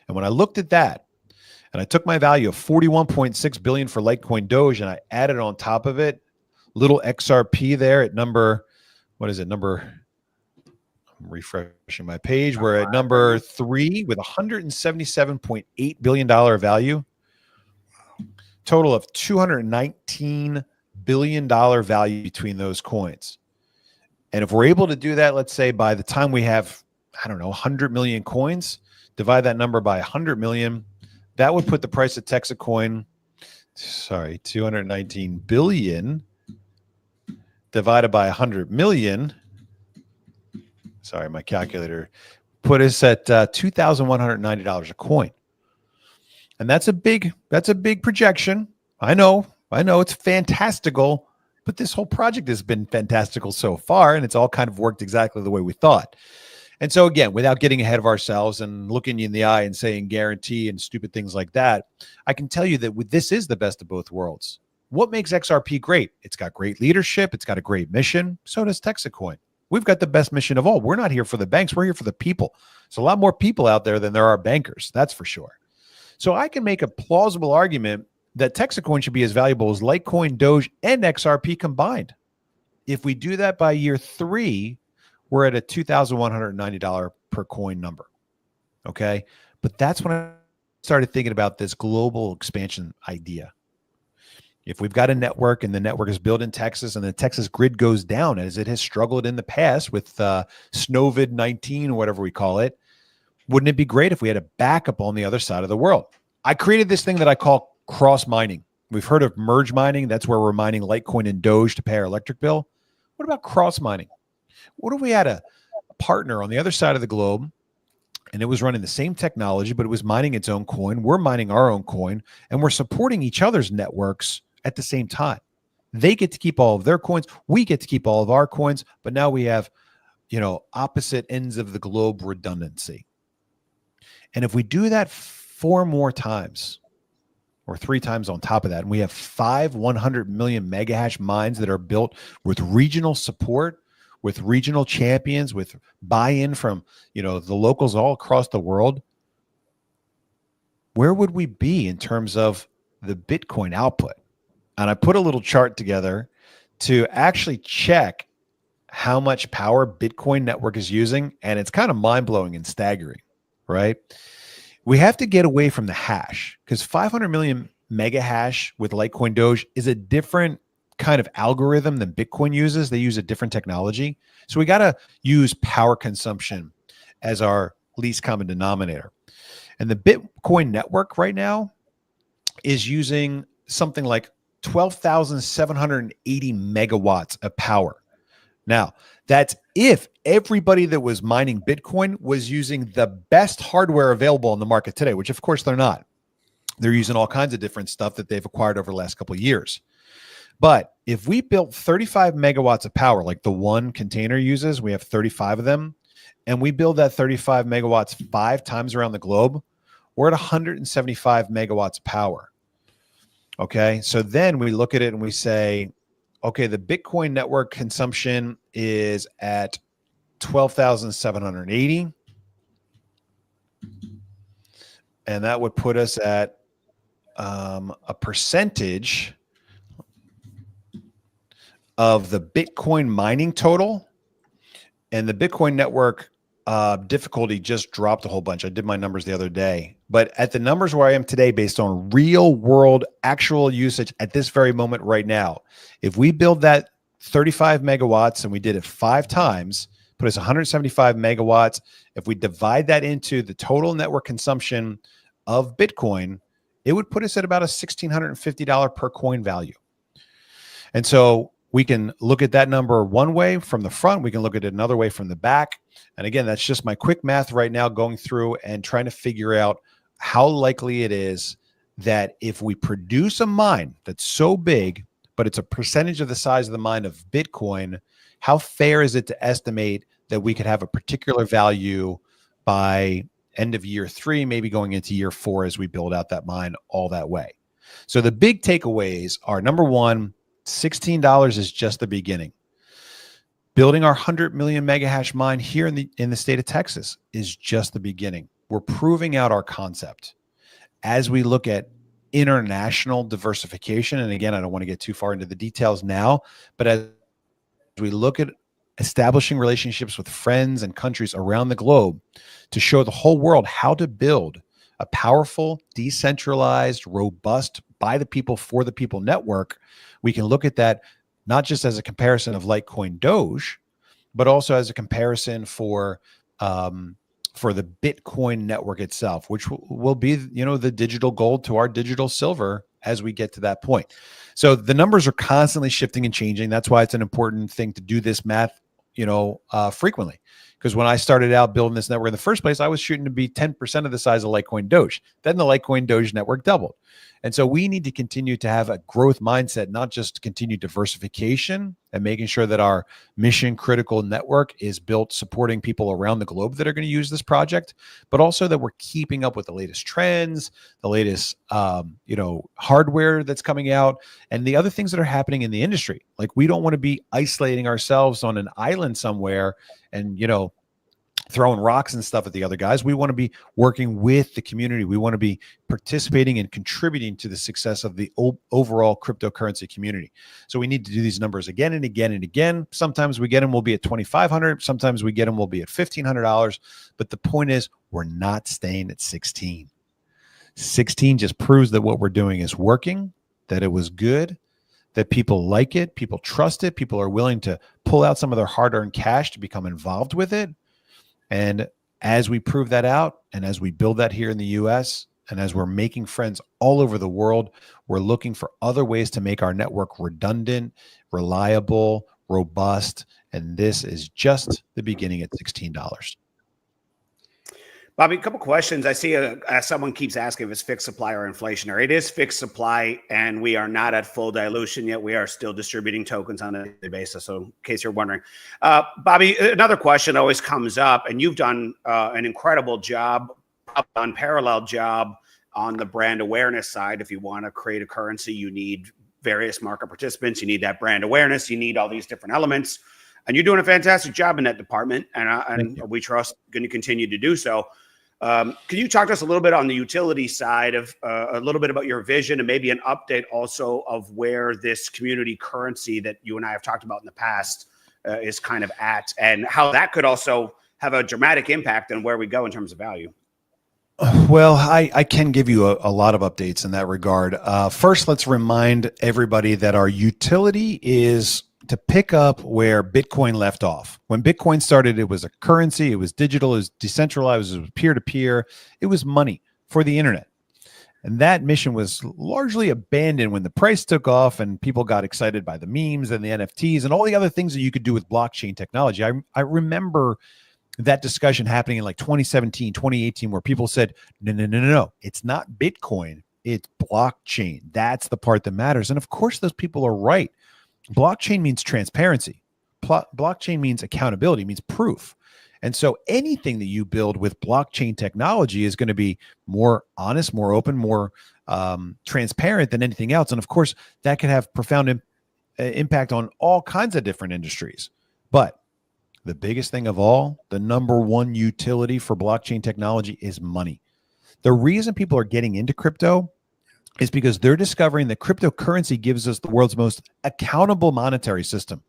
Speaker 2: And when I looked at that, and I took my value of 41.6 billion for Litecoin Doge, and I added on top of it little XRP there at number, what is it? I'm refreshing my page. We're at number 3 with $177.8 billion value. Total of $219 billion value between those coins. And if we're able to do that, let's say by the time we have, I don't know, 100 million coins, divide that number by 100 million, that would put the price of TexitCoin, 219 billion divided by 100 million. Sorry, my calculator put us at $2,190 a coin. And that's a big projection. I know it's fantastical, but this whole project has been fantastical so far, and it's all kind of worked exactly the way we thought. And so again, without getting ahead of ourselves and looking you in the eye and saying guarantee and stupid things like that, I can tell you that this is the best of both worlds. What makes XRP great? It's got great leadership. It's got a great mission. So does TexitCoin. We've got the best mission of all. We're not here for the banks. We're here for the people. There's a lot more people out there than there are bankers. That's for sure. So I can make a plausible argument that TexitCoin should be as valuable as Litecoin, Doge, and XRP combined. If we do that by year 3, we're at a $2,190 per coin number. Okay. But that's when I started thinking about this global expansion idea. If we've got a network and the network is built in Texas and the Texas grid goes down as it has struggled in the past with Snowvid-19 or whatever we call it, wouldn't it be great if we had a backup on the other side of the world? I created this thing that I call cross mining. We've heard of merge mining. That's where we're mining Litecoin and Doge to pay our electric bill. What about cross mining? What if we had a partner on the other side of the globe and it was running the same technology, but it was mining its own coin? We're mining our own coin and we're supporting each other's networks at the same time. They get to keep all of their coins. We get to keep all of our coins, but now we have, opposite ends of the globe redundancy. And if we do that 4 more times or 3 times on top of that, and we have 5 100 million mega hash mines that are built with regional support, with regional champions, with buy-in from, the locals all across the world, where would we be in terms of the Bitcoin output? And I put a little chart together to actually check how much power Bitcoin network is using. And it's kind of mind-blowing and staggering, right? We have to get away from the hash because 500 million mega hash with Litecoin Doge is a different kind of algorithm than Bitcoin uses. They use a different technology. So we got to use power consumption as our least common denominator. And the Bitcoin network right now is using something like 12,780 megawatts of power. Now, that's if everybody that was mining Bitcoin was using the best hardware available on the market today, which of course they're not. They're using all kinds of different stuff that they've acquired over the last couple of years. But if we built 35 megawatts of power, like the one container uses, we have 35 of them, and we build that 35 megawatts 5 times around the globe, we're at 175 megawatts of power. Okay, so then we look at it and we say, okay, the Bitcoin network consumption is at 12,780. And that would put us at a percentage of the Bitcoin mining total. And the Bitcoin network difficulty just dropped a whole bunch. I did my numbers the other day. But at the numbers where I am today, based on real world actual usage at this very moment right now, if we build that 35 megawatts and we did it 5 times, put us 175 megawatts. If we divide that into the total network consumption of Bitcoin, it would put us at about a $1,650 per coin value. And so we can look at that number one way from the front. We can look at it another way from the back. And again, that's just my quick math right now, going through and trying to figure out how likely it is that if we produce a mine that's so big, but it's a percentage of the size of the mine of Bitcoin, how fair is it to estimate that we could have a particular value by end of year 3, maybe going into year 4 as we build out that mine all that way? So the big takeaways are, number one, $16 is just the beginning. Building our 100 million mega hash mine here in the state of Texas is just the beginning. We're proving out our concept. As we look at international diversification, and again, I don't want to get too far into the details now, but as we look at establishing relationships with friends and countries around the globe to show the whole world how to build a powerful, decentralized, robust, by the people, for the people network, we can look at that not just as a comparison of Litecoin Doge, but also as a comparison for the Bitcoin network itself, which will be, the digital gold to our digital silver as we get to that point. So the numbers are constantly shifting and changing. That's why it's an important thing to do this math, frequently. Because when I started out building this network in the first place, I was shooting to be 10% of the size of Litecoin Doge. Then the Litecoin Doge network doubled. And so we need to continue to have a growth mindset, not just continued diversification and making sure that our mission critical network is built supporting people around the globe that are going to use this project, but also that we're keeping up with the latest trends, the latest, hardware that's coming out, and the other things that are happening in the industry. Like, we don't want to be isolating ourselves on an island somewhere and, throwing rocks and stuff at the other guys. We want to be working with the community. We want to be participating and contributing to the success of the overall cryptocurrency community. So we need to do these numbers again and again and again. Sometimes we get them, we'll be at $2,500. Sometimes we get them, we'll be at $1,500. But the point is, we're not staying at 16. 16 just proves that what we're doing is working, that it was good, that people like it, people trust it, people are willing to pull out some of their hard-earned cash to become involved with it. And as we prove that out, and as we build that here in the US, and as we're making friends all over the world, we're looking for other ways to make our network redundant, reliable, robust. And this is just the beginning at $16.
Speaker 3: Bobby, a couple questions. I see someone keeps asking if it's fixed supply or inflationary. It is fixed supply, and we are not at full dilution yet. We are still distributing tokens on a daily basis. So in case you're wondering, Bobby, another question always comes up, and you've done an incredible job, unparalleled job on the brand awareness side. If you want to create a currency, you need various market participants. You need that brand awareness. You need all these different elements. And you're doing a fantastic job in that department, and we trust going to continue to do so. Can you talk to us a little bit on the utility side of a little bit about your vision, and maybe an update also of where this community currency that you and I have talked about in the past is kind of at, and how that could also have a dramatic impact on where we go in terms of value?
Speaker 2: Well, I can give you a lot of updates in that regard. First, let's remind everybody that our utility is to pick up where Bitcoin left off. When Bitcoin started, it was a currency, it was digital, it was decentralized, it was peer-to-peer, it was money for the internet. And that mission was largely abandoned when the price took off and people got excited by the memes and the NFTs and all the other things that you could do with blockchain technology. I remember that discussion happening in like 2017, 2018, where people said, no, it's not Bitcoin, it's blockchain. That's the part that matters. And of course, those people are right. Blockchain means transparency. Blockchain means accountability, means proof. And so anything that you build with blockchain technology is going to be more honest, more open, more transparent than anything else. And of course, that can have profound impact on all kinds of different industries. But the biggest thing of all, the number one utility for blockchain technology is money. The reason people are getting into crypto is because they're discovering that cryptocurrency gives us the world's most accountable monetary system.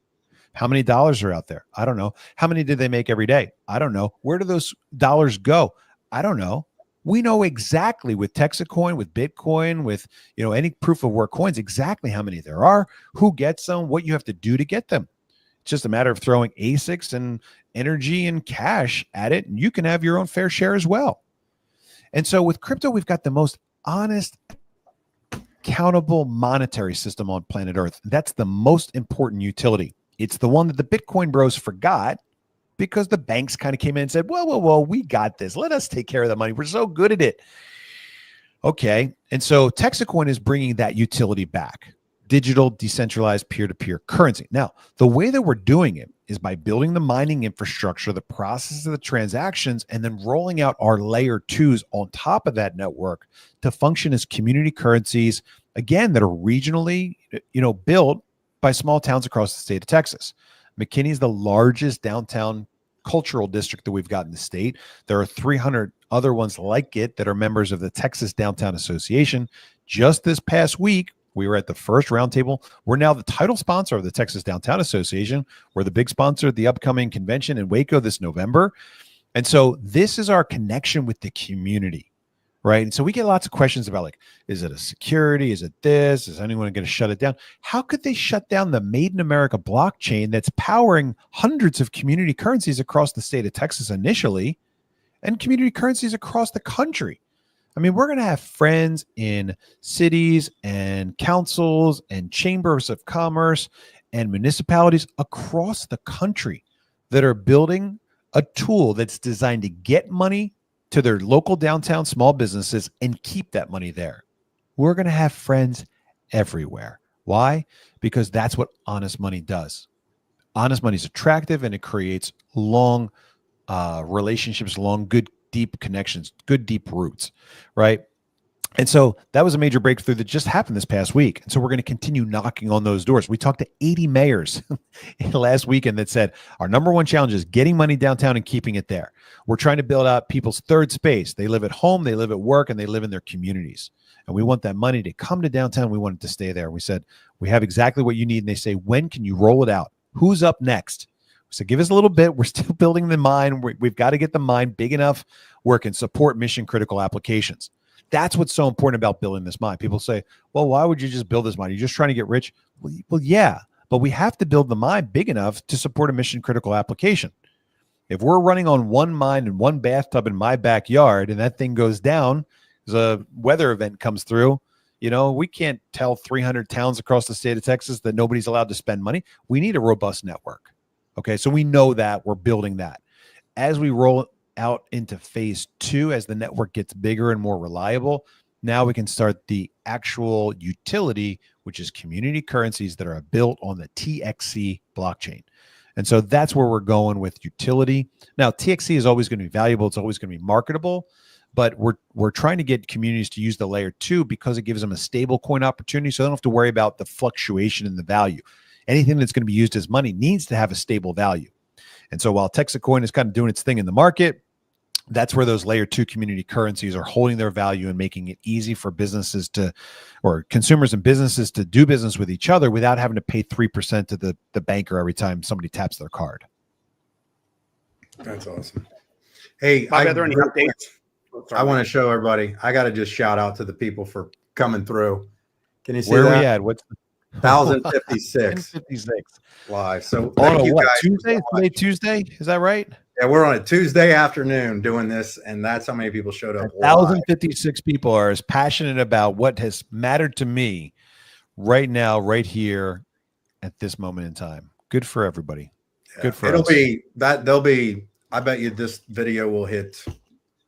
Speaker 2: How many dollars are out there? I don't know. How many do they make every day? I don't know. Where do those dollars go? I don't know. We know exactly with TexitCoin, with Bitcoin, with any proof of work coins, exactly how many there are, who gets them, what you have to do to get them. It's just a matter of throwing ASICs and energy and cash at it, and you can have your own fair share as well. And so with crypto, we've got the most honest, accountable monetary system on planet Earth. That's the most important utility. It's the one that the Bitcoin bros forgot because the banks kind of came in and said, whoa, we got this. Let us take care of the money. We're so good at it. Okay. And so TexitCoin is bringing that utility back. Digital, decentralized, peer-to-peer currency. Now, the way that we're doing it is by building the mining infrastructure, the process of the transactions, and then rolling out our layer twos on top of that network to function as community currencies, again, that are regionally, built by small towns across the state of Texas. McKinney is the largest downtown cultural district that we've got in the state. There are 300 other ones like it that are members of the Texas Downtown Association. Just this past week, we were at the first roundtable. We're now the title sponsor of the Texas Downtown Association. We're the big sponsor of the upcoming convention in Waco this November. And so this is our connection with the community, right? And so we get lots of questions about, like, is it a security? Is it this? Is anyone going to shut it down? How could they shut down the Made in America blockchain that's powering hundreds of community currencies across the state of Texas initially, and community currencies across the country? I mean, we're going to have friends in cities and councils and chambers of commerce and municipalities across the country that are building a tool that's designed to get money to their local downtown small businesses and keep that money there. We're going to have friends everywhere. Why? Because that's what honest money does. Honest money is attractive, and it creates long relationships, good, deep connections, good, deep roots, right? And so that was a major breakthrough that just happened this past week. And so we're going to continue knocking on those doors. We talked to 80 mayors last weekend that said our number one challenge is getting money downtown and keeping it there. We're trying to build out people's third space. They live at home, they live at work, and they live in their communities. And we want that money to come to downtown. We want it to stay there. We said, we have exactly what you need. And they say, when can you roll it out? Who's up next? So give us a little bit. We're still building the mine. We've got to get the mine big enough where it can support mission critical applications. That's what's so important about building this mine. People say, well, why would you just build this mine? You're just trying to get rich. Well, yeah, but we have to build the mine big enough to support a mission critical application. If we're running on one mine and one bathtub in my backyard and that thing goes down, as a weather event comes through, we can't tell 300 towns across the state of Texas that nobody's allowed to spend money. We need a robust network. Okay, so we know that. We're building that. As we roll out into phase 2, as the network gets bigger and more reliable, now we can start the actual utility, which is community currencies that are built on the TXC blockchain. And so that's where we're going with utility. Now, TXC is always going to be valuable. It's always going to be marketable. But we're trying to get communities to use the layer 2 because it gives them a stable coin opportunity, so they don't have to worry about the fluctuation in the value. Anything that's going to be used as money needs to have a stable value. And so while TexitCoin is kind of doing its thing in the market, that's where those layer 2 community currencies are holding their value and making it easy for businesses or consumers and businesses to do business with each other without having to pay 3% to the banker every time somebody taps their card.
Speaker 1: That's awesome. Hey,
Speaker 3: Bobby, are there any updates?
Speaker 1: I want to show everybody. I got to just shout out to the people for coming through. Can you see
Speaker 2: where
Speaker 1: that?
Speaker 2: Are we at? What's
Speaker 1: 1,056
Speaker 2: live.
Speaker 1: So
Speaker 2: on a what? Tuesday? Tuesday? Is that right?
Speaker 1: Yeah, we're on a Tuesday afternoon doing this, and that's how many people showed up.
Speaker 2: 1,056 people are as passionate about what has mattered to me right now, right here, at this moment in time. Good for everybody.
Speaker 1: Yeah,
Speaker 2: good for
Speaker 1: it'll
Speaker 2: us.
Speaker 1: be that. They'll be. I bet you this video will hit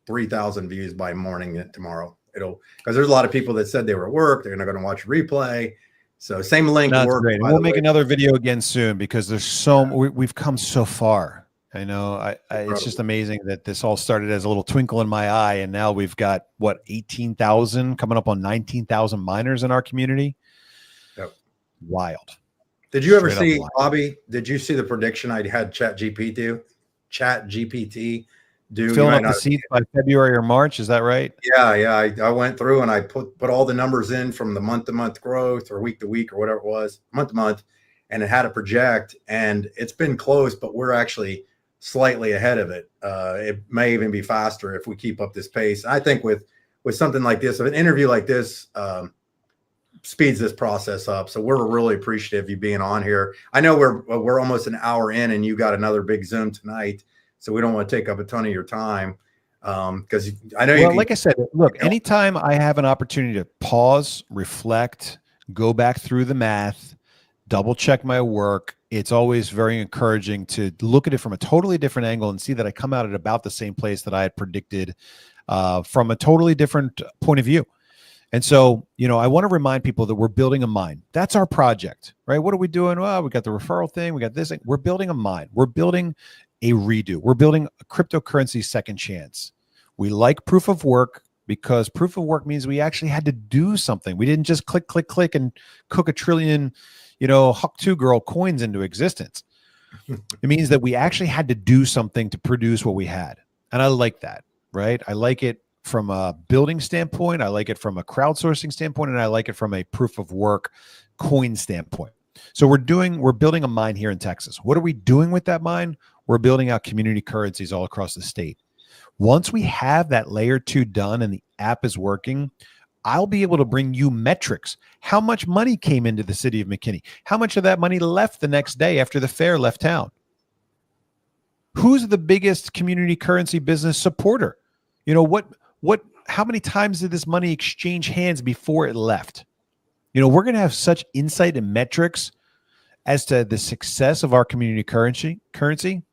Speaker 1: 3,000 views by morning tomorrow. Because there's a lot of people that said they were at work. They're not going to watch replay. So same link.
Speaker 2: That's
Speaker 1: work,
Speaker 2: great. And we'll make another video again soon because there's we've come so far. I know. It's just amazing that this all started as a little twinkle in my eye, and now we've got 18,000 coming up on 19,000 miners in our community.
Speaker 1: Yep.
Speaker 2: Wild.
Speaker 1: Did you ever see, Bobby? Did you see the prediction I had ChatGPT do?
Speaker 2: Filling up the seats by February or March, is that right?
Speaker 1: Yeah. I went through and I put all the numbers in from the month-to-month growth or week-to-week or whatever it was, month-to-month, and it had to project, and it's been close, but we're actually slightly ahead of it. It may even be faster if we keep up this pace. I think with something like this, an interview like this speeds this process up. So we're really appreciative of you being on here. I know we're almost an hour in, and you got another big Zoom tonight, so we don't want to take up a ton of your time. Because I know
Speaker 2: like I said, look, anytime I have an opportunity to pause, reflect, go back through the math, double check my work, it's always very encouraging to look at it from a totally different angle and see that I come out at about the same place that I had predicted from a totally different point of view. And so, I want to remind people that we're building a mine. That's our project, right? What are we doing? Well, we got the referral thing. We got this thing. We're building a mine. We're building a redo. We're building a cryptocurrency second chance. We like proof of work because proof of work means we actually had to do something. We didn't just click, click, click and cook a trillion, Huck 2 girl coins into existence. It means that we actually had to do something to produce what we had. And I like that, right? I like it from a building standpoint. I like it from a crowdsourcing standpoint, and I like it from a proof of work coin standpoint. So we're building a mine here in Texas. What are we doing with that mine? We're building out community currencies all across the state. Once we have that layer 2 done and the app is working, I'll be able to bring you metrics. How much money came into the city of McKinney? How much of that money left the next day after the fair left town? Who's the biggest community currency business supporter? How many times did this money exchange hands before it left? We're going to have such insight and metrics as to the success of our community currency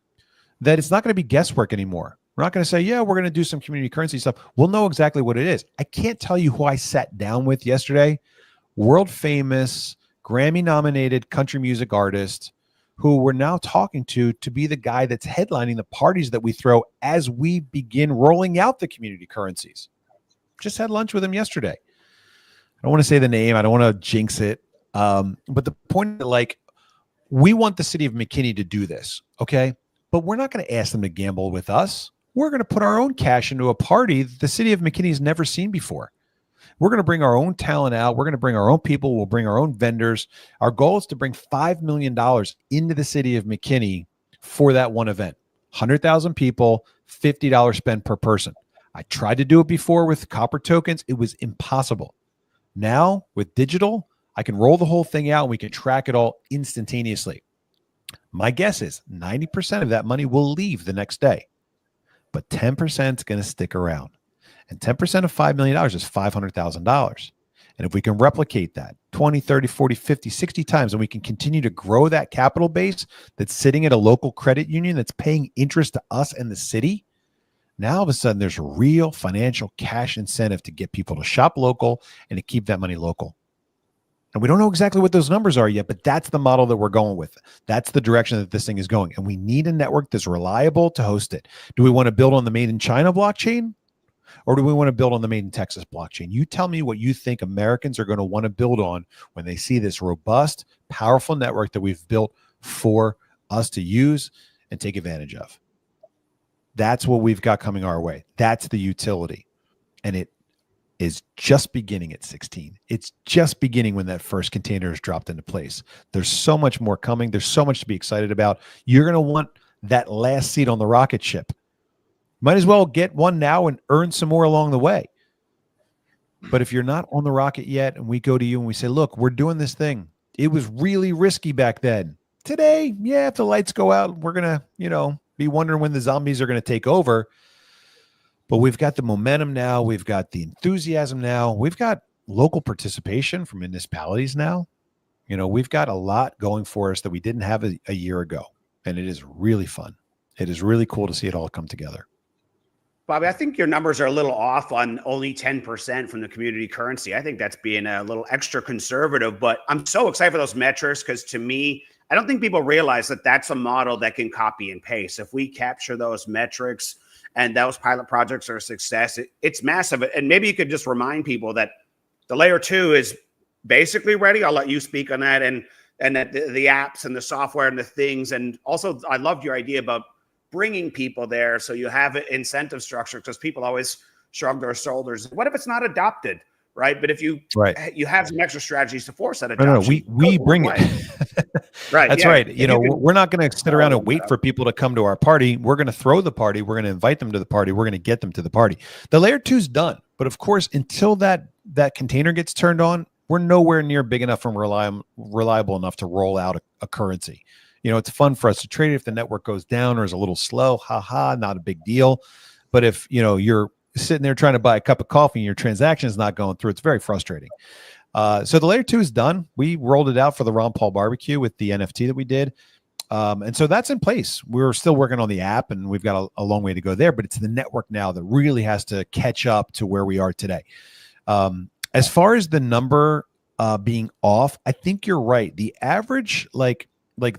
Speaker 2: that it's not going to be guesswork anymore. We're not going to say, yeah, we're going to do some community currency stuff. We'll know exactly what it is. I can't tell you who I sat down with yesterday. World famous, Grammy nominated country music artist who we're now talking to be the guy that's headlining the parties that we throw as we begin rolling out the community currencies. Just had lunch with him yesterday. I don't want to say the name. I don't want to jinx it. But the point is, we want the city of McKinney to do this, okay? But we're not going to ask them to gamble with us. We're going to put our own cash into a party that the city of McKinney has never seen before. We're going to bring our own talent out. We're going to bring our own people. We'll bring our own vendors. Our goal is to bring $5 million into the city of McKinney for that one event. 100,000 people, $50 spend per person. I tried to do it before with copper tokens. It was impossible. Now with digital, I can roll the whole thing out and we can track it all instantaneously. My guess is 90% of that money will leave the next day, but 10% is going to stick around. And 10% of $5 million is $500,000. And if we can replicate that 20, 30, 40, 50, 60 times, and we can continue to grow that capital base that's sitting at a local credit union that's paying interest to us and the city, now all of a sudden there's a real financial cash incentive to get people to shop local and to keep that money local. And we don't know exactly what those numbers are yet, but that's the model that we're going with. That's the direction that this thing is going. And we need a network that's reliable to host it. Do we want to build on the Made in China blockchain? Or do we want to build on the Made in Texas blockchain? You tell me what you think Americans are going to want to build on when they see this robust, powerful network that we've built for us to use and take advantage of. That's what we've got coming our way. That's the utility. And it is just beginning at 16. It's just beginning when that first container is dropped into place. There's so much more coming. There's so much to be excited about. You're going to want that last seat on the rocket ship. Might as well get one now and earn some more along the way. But if you're not on the rocket yet and we go to you and we say, look, we're doing this thing. It was really risky back then. Today, yeah, if the lights go out, we're going to, be wondering when the zombies are going to take over. But we've got the momentum now. We've got the enthusiasm now. We've got local participation from municipalities now. We've got a lot going for us that we didn't have a year ago. And it is really fun. It is really cool to see it all come together.
Speaker 3: Bobby, I think your numbers are a little off on only 10% from the community currency. I think that's being a little extra conservative, but I'm so excited for those metrics because to me, I don't think people realize that that's a model that can copy and paste. If we capture those metrics and those pilot projects are a success, it's massive. And maybe you could just remind people that the layer 2 is basically ready. I'll let you speak on that and that the apps and the software and the things. And also, I loved your idea about bringing people there so you have an incentive structure because people always shrug their shoulders. What if it's not adopted, right? But if you have some extra strategies to force that adoption.
Speaker 2: No, we bring it.
Speaker 3: Right.
Speaker 2: That's right. We're not going to sit around and wait for people to come to our party. We're going to throw the party. We're going to invite them to the party. We're going to get them to the party. The layer 2 is done. But of course, until that container gets turned on, we're nowhere near big enough and reliable enough to roll out a currency. It's fun for us to trade if the network goes down or is a little slow. Not a big deal. But if, you're sitting there trying to buy a cup of coffee and your transaction is not going through, it's very frustrating. So the layer 2 is done. We rolled it out for the Ron Paul barbecue with the NFT that we did. And so that's in place. We're still working on the app and we've got a long way to go there, but it's the network now that really has to catch up to where we are today. As far as the number being off, I think you're right. The average, like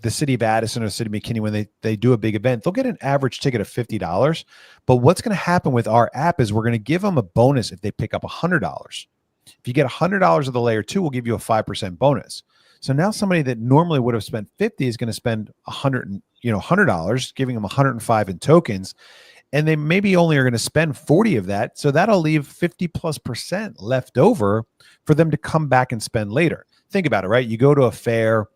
Speaker 2: the city of Addison or the city of McKinney, when they do a big event, they'll get an average ticket of $50. But what's going to happen with our app is we're going to give them a bonus if they pick up $100. If you get $100 of the layer 2, we'll give you a 5% bonus. So now somebody that normally would have spent $50 is going to spend $100, giving them 105 in tokens. And they maybe only are going to spend 40 of that. So that'll leave 50+% left over for them to come back and spend later. Think about it, right? You go to a fair,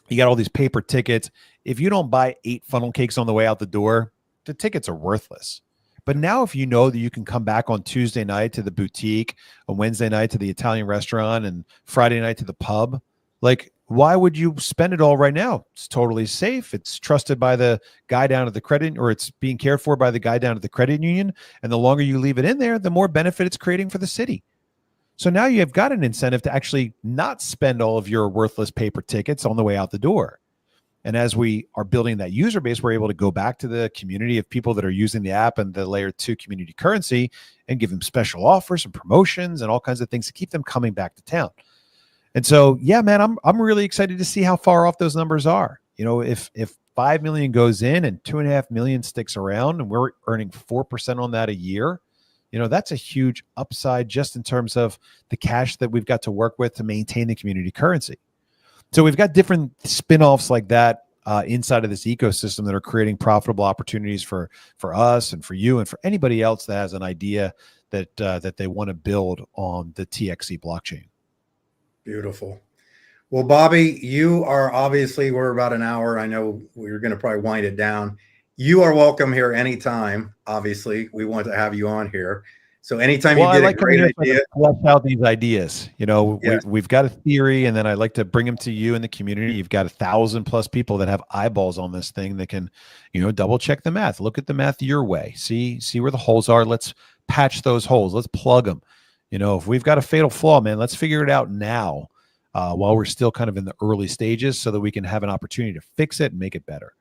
Speaker 2: you got all these paper tickets. If you don't buy 8 funnel cakes on the way out the door, the tickets are worthless. But now if you know that you can come back on Tuesday night to the boutique, on Wednesday night to the Italian restaurant, and Friday night to the pub, like, why would you spend it all right now? It's totally safe. It's trusted by the guy down at the credit, or it's being cared for by the guy down at the credit union. And the longer you leave it in there, the more benefit it's creating for the city. So now you have got an incentive to actually not spend all of your worthless paper tickets on the way out the door. And as we are building that user base, we're able to go back to the community of people that are using the app and the layer 2 community currency and give them special offers and promotions and all kinds of things to keep them coming back to town. And so, yeah, man, I'm really excited to see how far off those numbers are. If 5 million goes in and 2.5 million sticks around and we're earning 4% on that a year, that's a huge upside just in terms of the cash that we've got to work with to maintain the community currency. So we've got different spin-offs like that inside of this ecosystem that are creating profitable opportunities for us and for you and for anybody else that has an idea that they want to build on the TXC blockchain.
Speaker 1: Beautiful. Well, Bobby, you are obviously, we're about an hour. I know we're going to probably wind it down. You are welcome here anytime. Obviously, we want to have you on here. So anytime you
Speaker 2: Well, I
Speaker 1: get a
Speaker 2: like coming
Speaker 1: great
Speaker 2: here so I
Speaker 1: idea,
Speaker 2: can flesh out these ideas. You know,
Speaker 1: yes,
Speaker 2: we've got a theory, and then I like to bring them to you in the community. You've got 1,000+ people that have eyeballs on this thing that can, you know, double check the math, look at the math your way, see where the holes are. Let's patch those holes. Let's plug them. You know, if we've got a fatal flaw, man, let's figure it out now, while we're still kind of in the early stages, so that we can have an opportunity to fix it and make it better.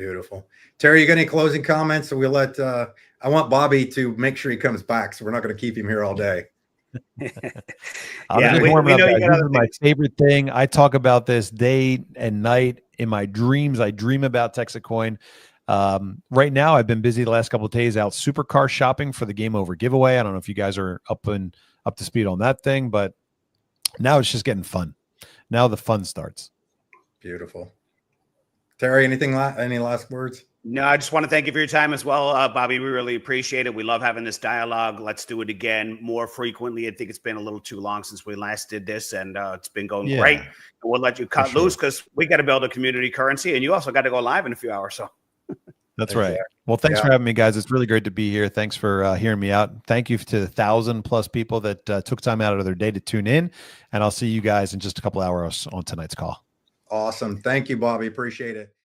Speaker 1: beautiful. Terry, you got any closing comments? So we'll let. I want Bobby to make sure he comes back, so we're not going to keep him here all day.
Speaker 2: I'm
Speaker 3: Yeah,
Speaker 2: just
Speaker 3: we
Speaker 2: warming up,
Speaker 3: know you
Speaker 2: guys.
Speaker 3: got
Speaker 2: This
Speaker 3: other
Speaker 2: is my
Speaker 3: things.
Speaker 2: favorite thing. I talk about this day and night in my dreams. I dream about TexitCoin. Right now, I've been busy the last couple of days out supercar shopping for the Game Over giveaway. I don't know if you guys are up to speed on that thing, but now it's just getting fun. Now the fun starts.
Speaker 1: Beautiful. Terry, any last words?
Speaker 3: No, I just want to thank you for your time as well, Bobby. We really appreciate it. We love having this dialogue. Let's do it again more frequently. I think it's been a little too long since we last did this, and it's been going great. And we'll let you cut loose because we got to build a community currency, and you also got to go live in a few hours. So
Speaker 2: that's right. Well, thanks for having me, guys. It's really great to be here. Thanks for hearing me out. Thank you to the 1,000+ people that took time out of their day to tune in, and I'll see you guys in just a couple hours on tonight's call.
Speaker 1: Awesome. Thank you, Bobby. Appreciate it.